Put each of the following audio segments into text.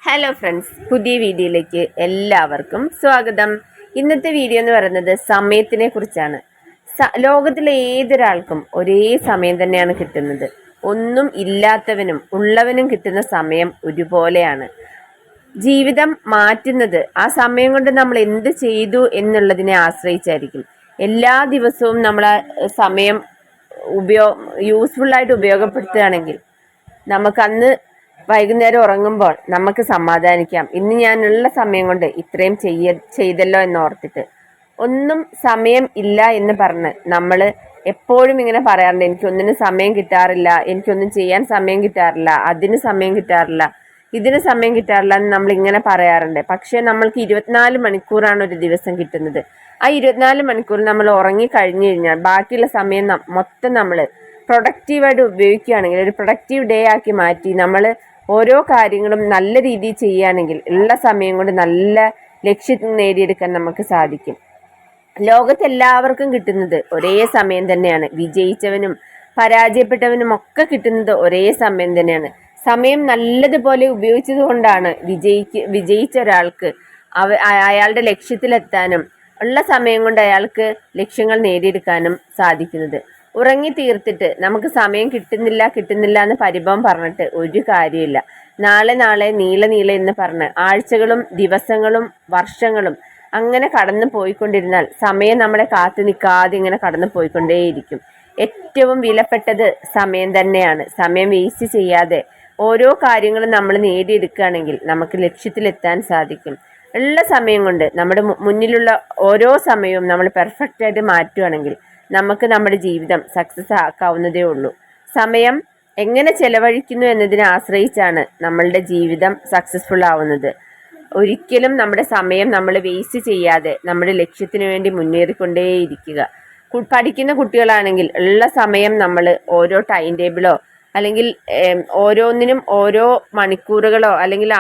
Hello friends, പുതിയ വീഡിയോയിലേക്ക് എല്ലാവർക്കും സ്വാഗതം. ഇന്നത്തെ വീഡിയോ എന്ന് പറയുന്നത് സമയത്തിനെ കുറിച്ചാണ്. ലോകത്തിലെ ഏതൊരാൾക്കും ഒരേ സമയം തന്നെയാണ് കിട്ടുന്നത്. ഒന്നും ഇല്ലാത്തവനും ഉള്ളവനും കിട്ടുന്ന സമയം ഒരുപോലെയാണ്. ജീവിതം മാറ്റുന്നത് ആ സമയം കൊണ്ട് നമ്മൾ എന്ത് ചെയ്തു എന്നുള്ളതിനെ ആശ്രയിച്ചായിരിക്കും. എല്ലാ ദിവസവും നമ്മൾ സമയം യൂസ്ഫുള്ളായിട്ട് ഉപയോഗപ്പെടുത്തുകയാണെങ്കിൽ നമുക്കന്ന് വൈകുന്നേരം ഉറങ്ങുമ്പോൾ നമുക്ക് സമാധാനിക്കാം. ഇന്ന് ഞാനുള്ള സമയം കൊണ്ട് ഇത്രയും ചെയ്തല്ലോ എന്നോർത്തിട്ട്. ഒന്നും സമയം ഇല്ല എന്ന് പറഞ്ഞ് നമ്മൾ എപ്പോഴും ഇങ്ങനെ പറയാറുണ്ട്, എനിക്കൊന്നിനും സമയം കിട്ടാറില്ല, എനിക്കൊന്നും ചെയ്യാൻ സമയം കിട്ടാറില്ല, അതിന് സമയം കിട്ടാറില്ല, ഇതിന് സമയം കിട്ടാറില്ല എന്ന് നമ്മൾ ഇങ്ങനെ പറയാറുണ്ട്. പക്ഷേ നമ്മൾക്ക് 24 മണിക്കൂറാണ് ഒരു ദിവസം കിട്ടുന്നത്. ആ 24 മണിക്കൂർ നമ്മൾ ഉറങ്ങി കഴിഞ്ഞു കഴിഞ്ഞാൽ ബാക്കിയുള്ള സമയം മൊത്തം നമ്മൾ പ്രൊഡക്റ്റീവായിട്ട് ഉപയോഗിക്കുകയാണെങ്കിൽ, ഒരു പ്രൊഡക്റ്റീവ് ഡേ ആക്കി മാറ്റി നമ്മൾ ഓരോ കാര്യങ്ങളും നല്ല രീതിയിൽ ചെയ്യുകയാണെങ്കിൽ ഉള്ള സമയം കൊണ്ട് നല്ല ലക്ഷ്യം നേടിയെടുക്കാൻ നമുക്ക് സാധിക്കും. ലോകത്തെല്ലാവർക്കും കിട്ടുന്നത് ഒരേ സമയം തന്നെയാണ്. വിജയിച്ചവനും പരാജയപ്പെട്ടവനും ഒക്കെ കിട്ടുന്നത് ഒരേ സമയം തന്നെയാണ്. സമയം നല്ലതുപോലെ ഉപയോഗിച്ചത് കൊണ്ടാണ് വിജയിച്ച ഒരാൾക്ക് അയാളുടെ ലക്ഷ്യത്തിലെത്താനും ഉള്ള സമയം കൊണ്ട് അയാൾക്ക് ലക്ഷ്യങ്ങൾ നേടിയെടുക്കാനും സാധിക്കുന്നത്. ഉറങ്ങി തീർത്തിട്ട് നമുക്ക് സമയം കിട്ടുന്നില്ല എന്ന് പരിഭവം പറഞ്ഞിട്ട് ഒരു കാര്യമില്ല. നാളെ നീളെ എന്ന് പറഞ്ഞ് ആഴ്ചകളും ദിവസങ്ങളും വർഷങ്ങളും അങ്ങനെ കടന്നു പോയിക്കൊണ്ടിരുന്നാൽ സമയം നമ്മളെ കാത്തു നിൽക്കാതെ ഇങ്ങനെ കടന്നു പോയിക്കൊണ്ടേയിരിക്കും. ഏറ്റവും വിലപ്പെട്ടത് സമയം തന്നെയാണ്. സമയം വേസ്റ്റ് ചെയ്യാതെ ഓരോ കാര്യങ്ങളും നമ്മൾ നേടിയെടുക്കുകയാണെങ്കിൽ നമുക്ക് ലക്ഷ്യത്തിലെത്താൻ സാധിക്കും. ഉള്ള സമയം കൊണ്ട് നമ്മുടെ മുന്നിലുള്ള ഓരോ സമയവും നമ്മൾ പെർഫെക്റ്റ് ആയിട്ട് മാറ്റുകയാണെങ്കിൽ നമുക്ക് നമ്മുടെ ജീവിതം സക്സസ് ആക്കാവുന്നതേ ഉള്ളൂ. സമയം എങ്ങനെ ചെലവഴിക്കുന്നു എന്നതിനെ ആശ്രയിച്ചാണ് നമ്മളുടെ ജീവിതം സക്സസ്ഫുൾ ആവുന്നത്. ഒരിക്കലും നമ്മുടെ സമയം നമ്മൾ വേസ്റ്റ് ചെയ്യാതെ നമ്മുടെ ലക്ഷ്യത്തിന് വേണ്ടി മുന്നേറിക്കൊണ്ടേയിരിക്കുക. പഠിക്കുന്ന കുട്ടികളാണെങ്കിൽ ഉള്ള സമയം നമ്മൾ ഓരോ ടൈം ടേബിളോ അല്ലെങ്കിൽ ഓരോന്നിനും ഓരോ മണിക്കൂറുകളോ അല്ലെങ്കിൽ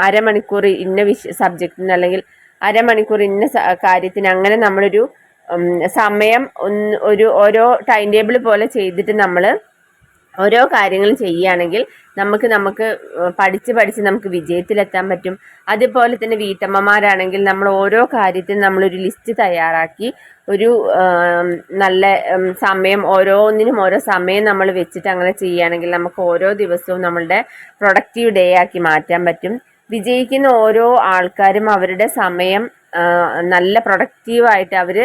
അരമണിക്കൂർ ഇന്ന സബ്ജക്റ്റിന് അല്ലെങ്കിൽ അരമണിക്കൂർ ഇന്ന കാര്യത്തിന് അങ്ങനെ നമ്മളൊരു സമയം ഓരോ ടൈം ടേബിൾ പോലെ ചെയ്തിട്ട് നമ്മൾ ഓരോ കാര്യങ്ങളും ചെയ്യുകയാണെങ്കിൽ നമുക്ക് പഠിച്ച് നമുക്ക് വിജയത്തിലെത്താൻ പറ്റും. അതുപോലെ തന്നെ വീട്ടമ്മമാരാണെങ്കിൽ നമ്മൾ ഓരോ കാര്യത്തിനും നമ്മളൊരു ലിസ്റ്റ് തയ്യാറാക്കി ഒരു നല്ല സമയം ഓരോന്നിനും ഓരോ സമയം നമ്മൾ വെച്ചിട്ട് അങ്ങനെ ചെയ്യുകയാണെങ്കിൽ നമുക്ക് ഓരോ ദിവസവും നമ്മളുടെ പ്രൊഡക്റ്റീവ് ഡേ ആക്കി മാറ്റാൻ പറ്റും. വിജയിക്കുന്ന ഓരോ ആൾക്കാരും അവരുടെ സമയം നല്ല പ്രൊഡക്റ്റീവായിട്ട് അവർ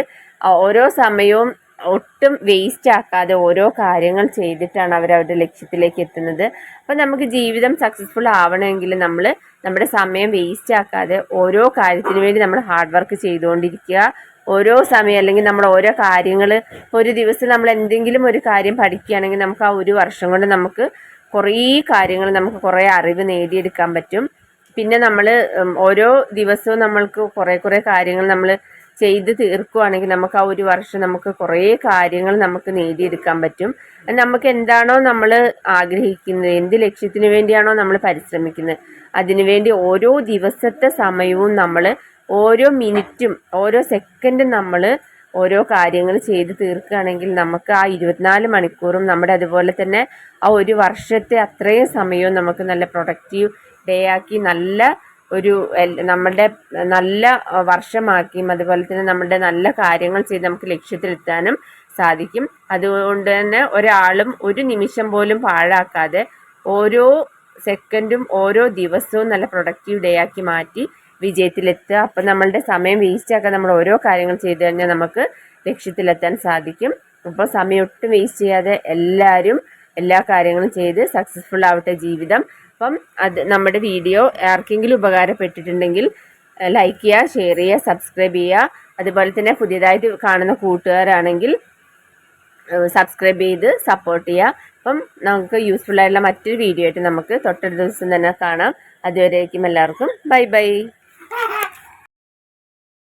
ഓരോ സമയവും ഒട്ടും വേസ്റ്റ് ആക്കാതെ ഓരോ കാര്യങ്ങൾ ചെയ്തിട്ടാണ് അവരവരുടെ ലക്ഷ്യത്തിലേക്ക് എത്തുന്നത്. അപ്പം നമുക്ക് ജീവിതം സക്സസ്ഫുൾ ആവണമെങ്കിൽ നമ്മൾ നമ്മുടെ സമയം വേസ്റ്റ് ആക്കാതെ ഓരോ കാര്യത്തിന് വേണ്ടി നമ്മൾ ഹാർഡ് വർക്ക് ചെയ്തുകൊണ്ടിരിക്കുക. ഓരോ സമയം അല്ലെങ്കിൽ നമ്മൾ ഓരോ കാര്യങ്ങൾ ഒരു ദിവസം നമ്മൾ എന്തെങ്കിലും ഒരു കാര്യം പഠിക്കുകയാണെങ്കിൽ നമുക്ക് ആ ഒരു വർഷം കൊണ്ട് നമുക്ക് കുറേ കാര്യങ്ങൾ നമുക്ക് കുറേ അറിവ് നേടിയെടുക്കാൻ പറ്റും. പിന്നെ നമ്മൾ ഓരോ ദിവസവും നമ്മൾക്ക് കുറേ കാര്യങ്ങൾ നമ്മൾ ചെയ്ത് തീർക്കുകയാണെങ്കിൽ നമുക്ക് ആ ഒരു വർഷം നമുക്ക് കുറേ കാര്യങ്ങൾ നമുക്ക് നേടിയെടുക്കാൻ പറ്റും. നമുക്ക് എന്താണോ നമ്മൾ ആഗ്രഹിക്കുന്നത്, എന്ത് ലക്ഷ്യത്തിന് വേണ്ടിയാണോ നമ്മൾ പരിശ്രമിക്കുന്നത്, അതിനുവേണ്ടി ഓരോ ദിവസത്തെ സമയവും നമ്മൾ ഓരോ മിനിറ്റും ഓരോ സെക്കൻഡും നമ്മൾ ഓരോ കാര്യങ്ങൾ ചെയ്ത് തീർക്കുകയാണെങ്കിൽ നമുക്ക് ആ 24 മണിക്കൂറും നമ്മുടെ അതുപോലെ തന്നെ ആ ഒരു വർഷത്തെ അത്രയും സമയവും നമുക്ക് നല്ല പ്രൊഡക്റ്റീവ് ഡേ ആക്കി നല്ല നമ്മളുടെ നല്ല വർഷമാക്കിയും അതുപോലെ തന്നെ നമ്മളുടെ നല്ല കാര്യങ്ങൾ ചെയ്ത് നമുക്ക് ലക്ഷ്യത്തിലെത്താനും സാധിക്കും. അതുകൊണ്ട് തന്നെ ഒരാളും ഒരു നിമിഷം പോലും പാഴാക്കാതെ ഓരോ സെക്കൻഡും ഓരോ ദിവസവും നല്ല പ്രൊഡക്റ്റീവ് ഡേ ആക്കി മാറ്റി വിജയത്തിലെത്തുക. അപ്പം നമ്മളുടെ സമയം വേസ്റ്റ് ആക്കാൻ നമ്മൾ ഓരോ കാര്യങ്ങൾ ചെയ്ത് കഴിഞ്ഞാൽ നമുക്ക് ലക്ഷ്യത്തിലെത്താൻ സാധിക്കും. അപ്പോൾ സമയം ഒട്ടും വേസ്റ്റ് ചെയ്യാതെ എല്ലാവരും എല്ലാ കാര്യങ്ങളും ചെയ്ത് സക്സസ്ഫുൾ ആവട്ടെ ജീവിതം. അപ്പം നമ്മുടെ വീഡിയോ ആർക്കെങ്കിലും ഉപകാരപ്പെട്ടിട്ടുണ്ടെങ്കിൽ ലൈക്ക് ചെയ്യുക, ഷെയർ ചെയ്യുക, സബ്സ്ക്രൈബ് ചെയ്യുക. അതുപോലെ തന്നെ പുതിയതായിട്ട് കാണുന്ന കൂട്ടുകാരാണെങ്കിൽ സബ്സ്ക്രൈബ് ചെയ്ത് സപ്പോർട്ട് ചെയ്യുക. അപ്പം നമുക്ക് യൂസ്ഫുൾ ആയിട്ടുള്ള മറ്റൊരു വീഡിയോ ആയിട്ട് നമുക്ക് തൊട്ടടുത്ത ദിവസം തന്നെ കാണാം. അതുവരേക്കും എല്ലാവർക്കും ബൈ.